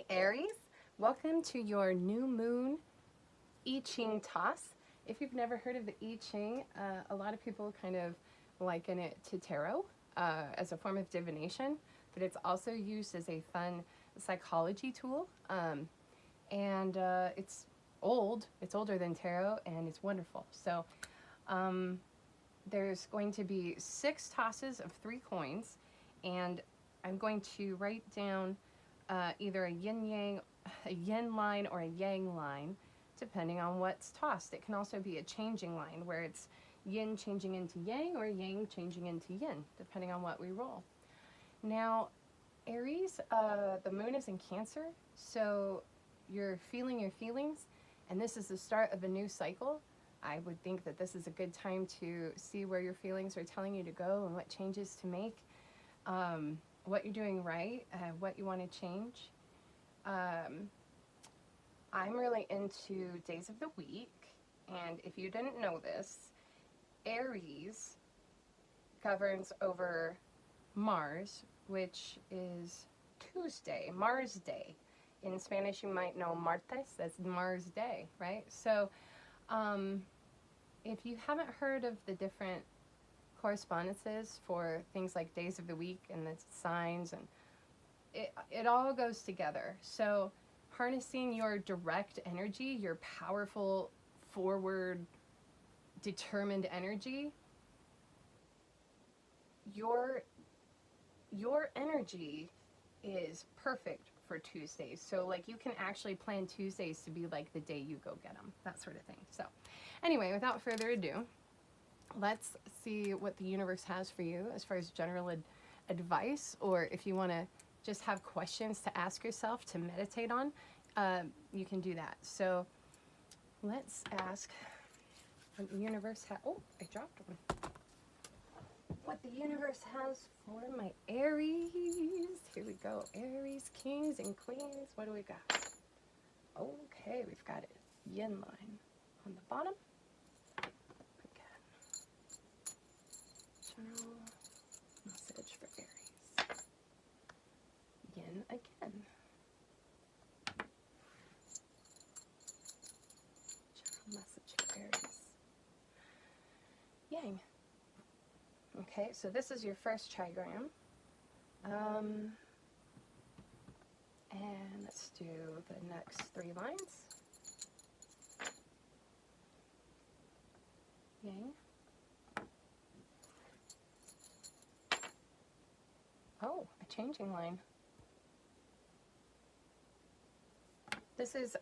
Aries, welcome to your new moon I Ching toss. If you've never heard of the I Ching, a lot of people kind of liken it to tarot as a form of divination, but it's also used as a fun psychology tool. It's older than tarot, and it's wonderful. So there's going to be 6 tosses of 3 coins, and I'm going to write down either a yin line or a yang line, depending on what's tossed. It can also be a changing line where it's yin changing into yang or yang changing into yin, depending on what we roll. Now, Aries, the moon is in Cancer, so you're feeling your feelings, and this is the start of a new cycle. I would think that this is a good time to see where your feelings are telling you to go and what changes to make. What you're doing right, what you want to change. I'm really into days of the week, and if you didn't know this, Aries governs over Mars, which is Tuesday, Mars Day. In Spanish, you might know Martes, that's Mars Day, right? So if you haven't heard of the different correspondences for things like days of the week and the signs, and it all goes together. So harnessing your direct energy, your powerful, forward, determined energy, your energy is perfect for Tuesdays. So like you can actually plan Tuesdays to be like the day you go get them, that sort of thing. So anyway, without further ado, let's see what the universe has for you as far as general advice, or if you want to just have questions to ask yourself to meditate on, you can do that. So let's ask what the universe has. Oh, I dropped one. What the universe has for my Aries. Here we go. Aries, kings and queens. What do we got? Okay, we've got a yin line on the bottom. General message for Aries. Yin again. General message for Aries. Yang. Okay, so this is your first trigram. And let's do the next 3 lines. Yang. Oh, a changing line. This is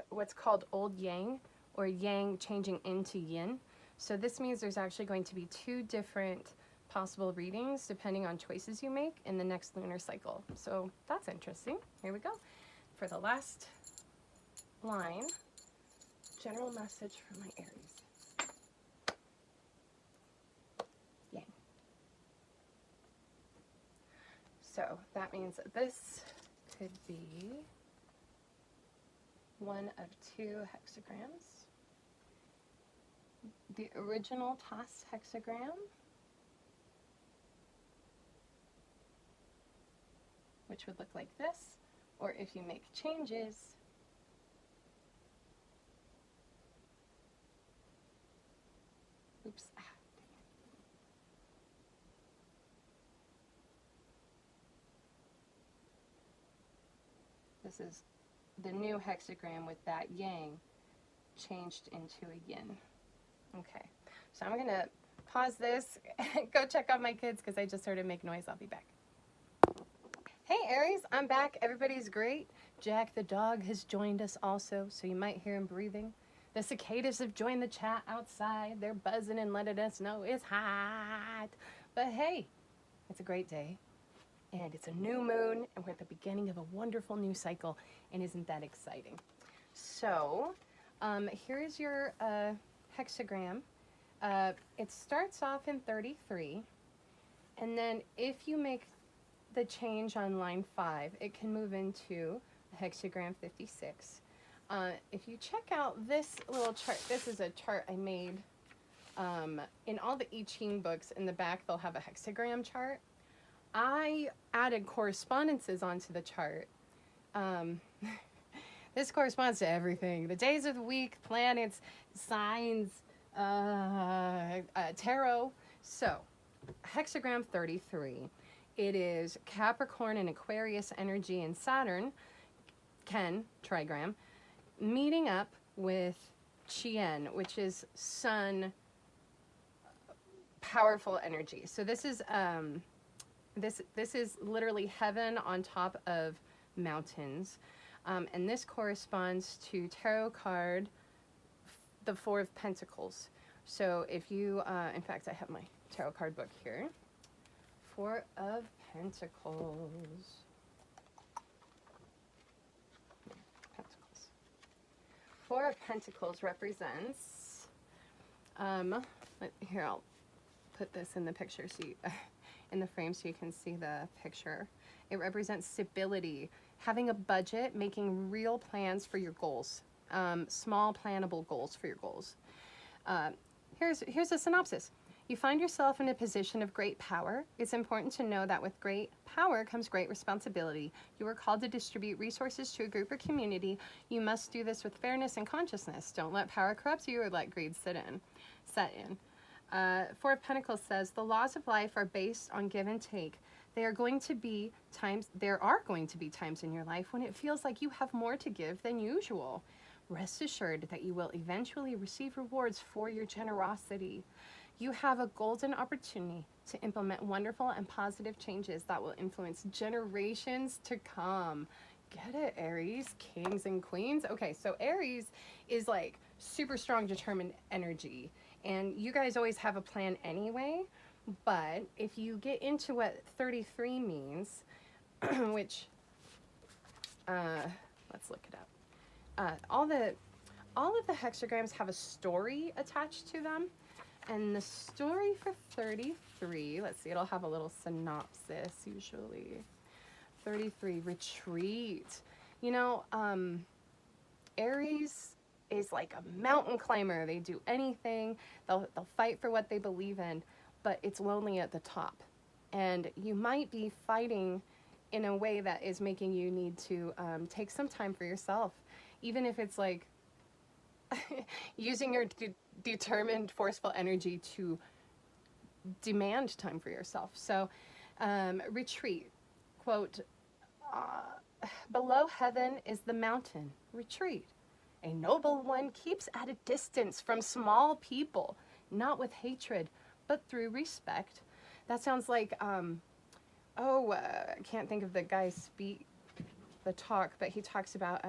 what's called old yang, or yang changing into yin. So this means there's actually going to be 2 different possible readings depending on choices you make in the next lunar cycle. So that's interesting. Here we go. For the last line, general message for my Aries. Yang. So that means that this could be one of 2 hexagrams. The original toss hexagram, which would look like this, or if you make changes, oops, this is the new hexagram with that yang changed into a yin. Okay, so I'm gonna pause this and go check on my kids because I just heard them make noise. I'll be back. Hey Aries, I'm back. Everybody's great. Jack the dog has joined us also, so you might hear him breathing. The cicadas have joined the chat outside. They're buzzing and letting us know it's hot. But hey, it's a great day. And it's a new moon, and we're at the beginning of a wonderful new cycle, and isn't that exciting? So, here's your hexagram. It starts off in 33, and then if you make the change on line 5, it can move into hexagram 56. If you check out this little chart, this is a chart I made in all the I Ching books. In the back, they'll have a hexagram chart. I added correspondences onto the chart This corresponds to everything. The days of the week, planets, signs, tarot. So, hexagram 33. It is Capricorn and Aquarius energy and Saturn, Ken, trigram, meeting up with Chien, which is Sun, powerful energy. So this is this is literally heaven on top of mountains. And this corresponds to tarot card, the Four of Pentacles. So if you, in fact, I have my tarot card book here. Four of Pentacles. Pentacles. Four of Pentacles represents, here, I'll put this in the picture so you, in the frame so you can see the picture. It represents stability, having a budget, making real plans for your goals, small plannable goals for your goals. Here's a synopsis. You find yourself in a position of great power. It's important to know that with great power comes great responsibility. You are called to distribute resources to a group or community. You must do this with fairness and consciousness. Don't let power corrupt you or let greed set in. Four of Pentacles says the laws of life are based on give and take. There are going to be times in your life when it feels like you have more to give than usual. Rest assured that you will eventually receive rewards for your generosity. You have a golden opportunity to implement wonderful and positive changes that will influence generations to come. Get it, Aries, kings and queens? Okay, so Aries is like super strong, determined energy. And you guys always have a plan anyway. But if you get into what 33 means, which, let's look it up. All of the hexagrams have a story attached to them. And the story for 33, let's see, it'll have a little synopsis usually. 33, retreat. You know, Aries is like a mountain climber. They do anything. They'll fight for what they believe in, but it's lonely at the top. And you might be fighting in a way that is making you need to take some time for yourself, even if it's like using your determined, forceful energy to demand time for yourself. So, retreat. Quote, below heaven is the mountain. Retreat. A noble one keeps at a distance from small people, not with hatred, but through respect. That sounds like, I can't think of the guy's talk, but he talks about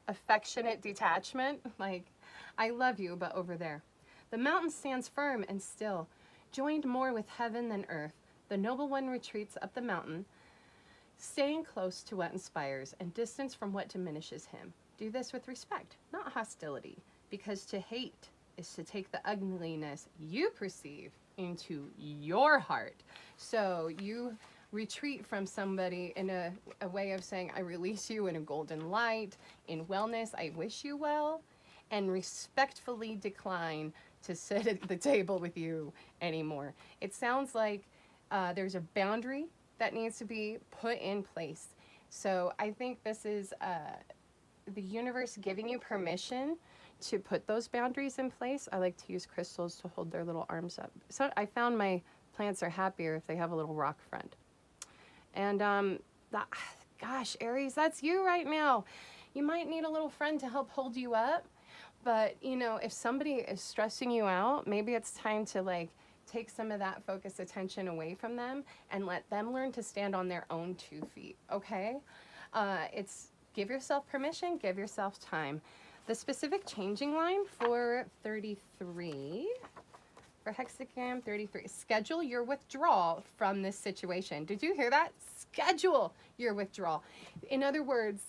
affectionate detachment. Like, I love you, but over there. The mountain stands firm and still, joined more with heaven than earth. The noble one retreats up the mountain, staying close to what inspires and distance from what diminishes him. Do this with respect, not hostility, because to hate is to take the ugliness you perceive into your heart. So you retreat from somebody in a way of saying, I release you in a golden light, in wellness, I wish you well, and respectfully decline to sit at the table with you anymore. It sounds like there's a boundary that needs to be put in place. So I think this is the universe giving you permission to put those boundaries in place. I like to use crystals to hold their little arms up. So I found my plants are happier if they have a little rock friend. And gosh, Aries, that's you right now. You might need a little friend to help hold you up. But, you know, if somebody is stressing you out, maybe it's time to like take some of that focused attention away from them and let them learn to stand on their own 2 feet, okay? It's give yourself permission, give yourself time. The specific changing line for 33, for hexagram 33, schedule your withdrawal from this situation. Did you hear that? Schedule your withdrawal. In other words,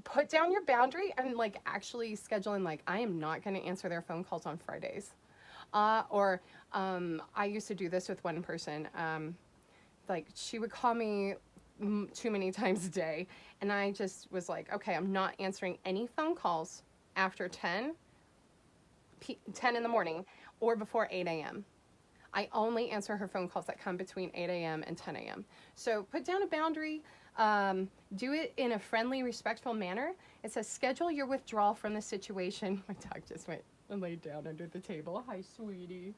put down your boundary and like actually schedule in like, I am not going to answer their phone calls on Fridays. I used to do this with one person. Like she would call me too many times a day. And I just was like, okay, I'm not answering any phone calls after 10 in the morning or before 8 a.m. I only answer her phone calls that come between 8 a.m. and 10 a.m. So put down a boundary. Do it in a friendly, respectful manner. It says schedule your withdrawal from the situation. My dog just went and laid down under the table. Hi, sweetie.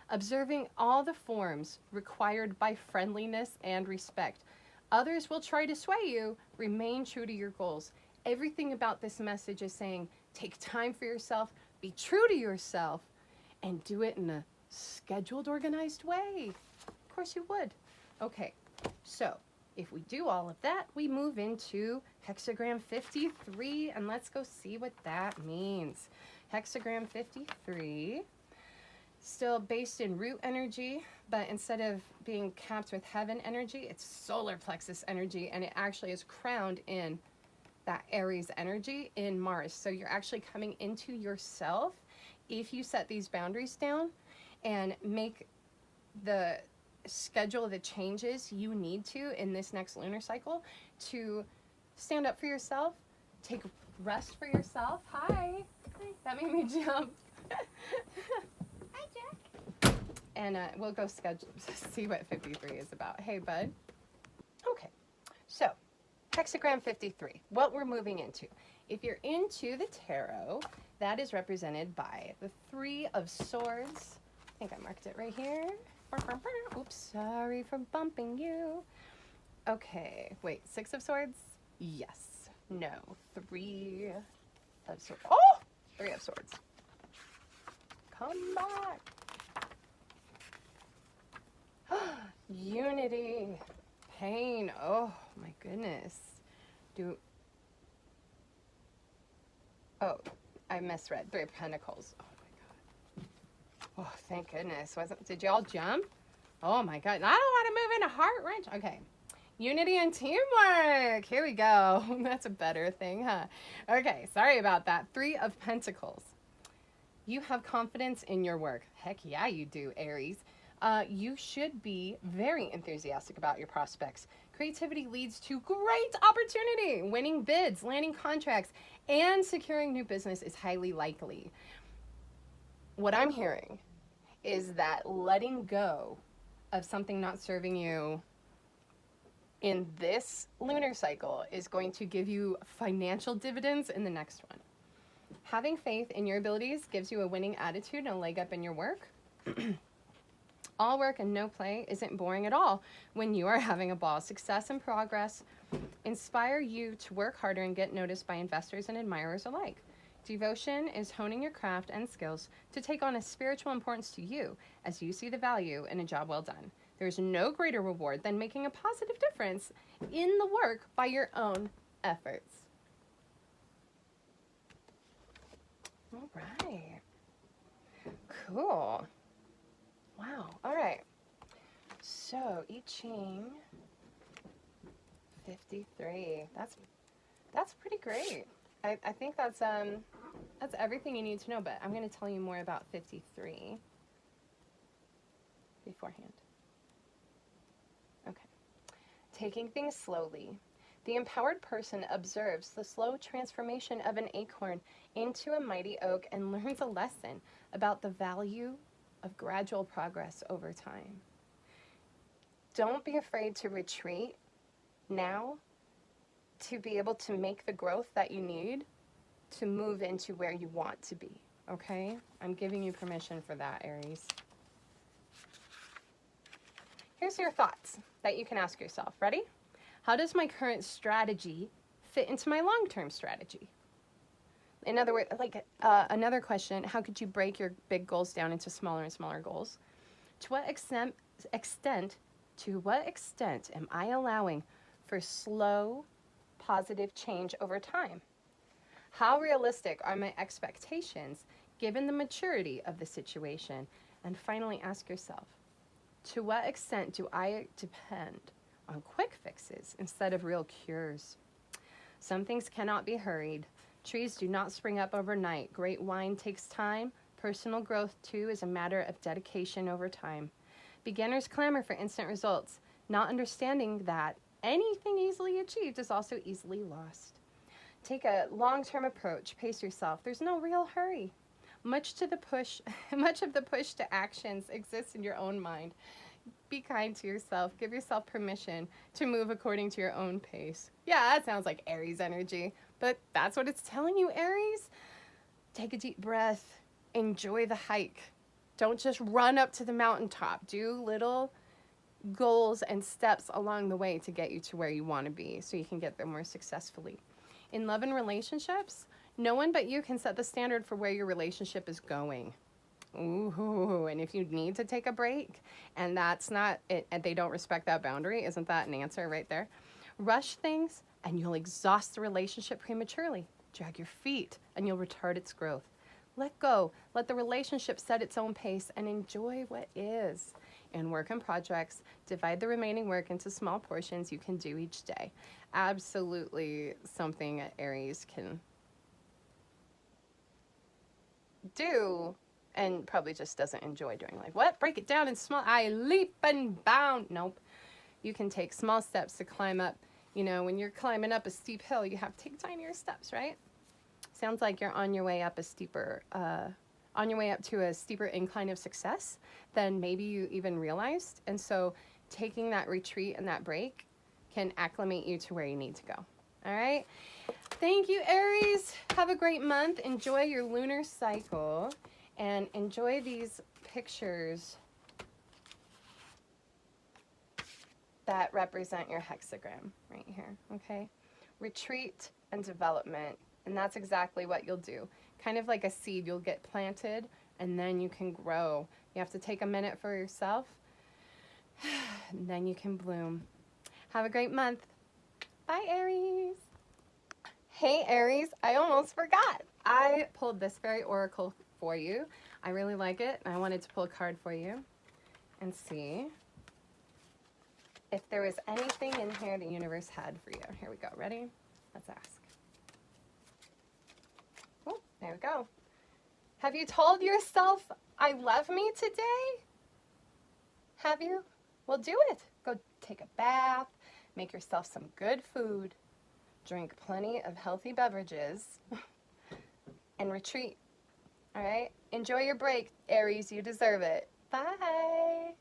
Observing all the forms required by friendliness and respect. Others will try to sway you. Remain true to your goals. Everything about this message is saying take time for yourself, be true to yourself, and do it in a scheduled, organized way. Of course you would. Okay, so if we do all of that, we move into hexagram 53, and let's go see what that means. Hexagram 53, still based in root energy, but instead of being capped with heaven energy, it's solar plexus energy, and it actually is crowned in that Aries energy in Mars. So you're actually coming into yourself if you set these boundaries down and make the schedule the changes you need to in this next lunar cycle to stand up for yourself, take rest for yourself. Hi. That made me jump. Hi, Jack. And we'll go see what 53 is about. Hey, bud. Okay, so hexagram 53, what we're moving into. If you're into the tarot, that is represented by the 3 of Swords. I think I marked it right here. Oops, sorry for bumping you. Okay, wait, 6 of Swords? Yes. No, 3 of Swords. Oh! 3 of Swords. Come back. Unity. Pain. Oh, my goodness. Oh, I misread. 3 of Pentacles. Oh, my God. Oh, thank goodness. Did y'all jump? Oh, my God. I don't want to move into heart wrench. Okay. Unity and teamwork. Here we go. That's a better thing, huh? Okay, sorry about that. 3 of Pentacles. You have confidence in your work. Heck yeah, you do, Aries. You should be very enthusiastic about your prospects. Creativity leads to great opportunity. Winning bids, landing contracts, and securing new business is highly likely. What I'm hearing is that letting go of something not serving you in this lunar cycle is going to give you financial dividends in the next one. Having faith in your abilities gives you a winning attitude and a leg up in your work. All work and no play isn't boring at all when you are having a ball. Success and progress inspire you to work harder and get noticed by investors and admirers alike. Devotion is honing your craft and skills to take on a spiritual importance to you as you see the value in a job well done. There is no greater reward than making a positive difference in the work by your own efforts. All right. Cool. Wow. All right. So, I Ching 53. That's pretty great. I think that's everything you need to know, but I'm going to tell you more about 53 beforehand. Okay. Taking things slowly. The empowered person observes the slow transformation of an acorn into a mighty oak and learns a lesson about the value of gradual progress over time. Don't be afraid to retreat now to be able to make the growth that you need to move into where you want to be, okay? I'm giving you permission for that, Aries. Here's your thoughts that you can ask yourself. Ready? How does my current strategy fit into my long-term strategy? In other words, like another question, how could you break your big goals down into smaller and smaller goals? To what extent am I allowing for slow, positive change over time? How realistic are my expectations given the maturity of the situation? And finally, ask yourself, to what extent do I depend on quick fixes instead of real cures? Some things cannot be hurried. Trees do not spring up overnight. Great wine takes time. Personal growth, too, is a matter of dedication over time. Beginners clamor for instant results, not understanding that anything easily achieved is also easily lost. Take a long-term approach. Pace yourself. There's no real hurry. Much of the push to actions exists in your own mind. Be kind to yourself. Give yourself permission to move according to your own pace. Yeah, that sounds like Aries energy, but that's what it's telling you, Aries. Take a deep breath. Enjoy the hike. Don't just run up to the mountaintop. Do little goals and steps along the way to get you to where you want to be so you can get there more successfully. In love and relationships, no one but you can set the standard for where your relationship is going. Ooh, and if you need to take a break and that's not it, and they don't respect that boundary, isn't that an answer right there? Rush things and you'll exhaust the relationship prematurely. Drag your feet and you'll retard its growth. Let go. Let the relationship set its own pace and enjoy what is. In work and projects, divide the remaining work into small portions you can do each day. Absolutely something Aries can do and probably just doesn't enjoy doing. Like, what? Break it down in small. I leap and bound. Nope. You can take small steps to climb up. You know, when you're climbing up a steep hill, you have to take tinier steps, right? Sounds like you're on your way up on your way up to a steeper incline of success than maybe you even realized. And so taking that retreat and that break can acclimate you to where you need to go. All right. Thank you, Aries. Have a great month. Enjoy your lunar cycle and enjoy these pictures that represent your hexagram right here. Okay. Retreat and development. And that's exactly what you'll do. Kind of like a seed, you'll get planted and then you can grow. You have to take a minute for yourself and then you can bloom. Have a great month. Bye, Aries. Hey, Aries, I almost forgot. I pulled this fairy oracle for you. I really like it. I wanted to pull a card for you and see if there was anything in here the universe had for you. Here we go. Ready? Let's ask. Oh, there we go. Have you told yourself, I love me today? Have you? Well, do it. Go take a bath, make yourself some good food, drink plenty of healthy beverages, and retreat. All right? Enjoy your break, Aries. You deserve it. Bye.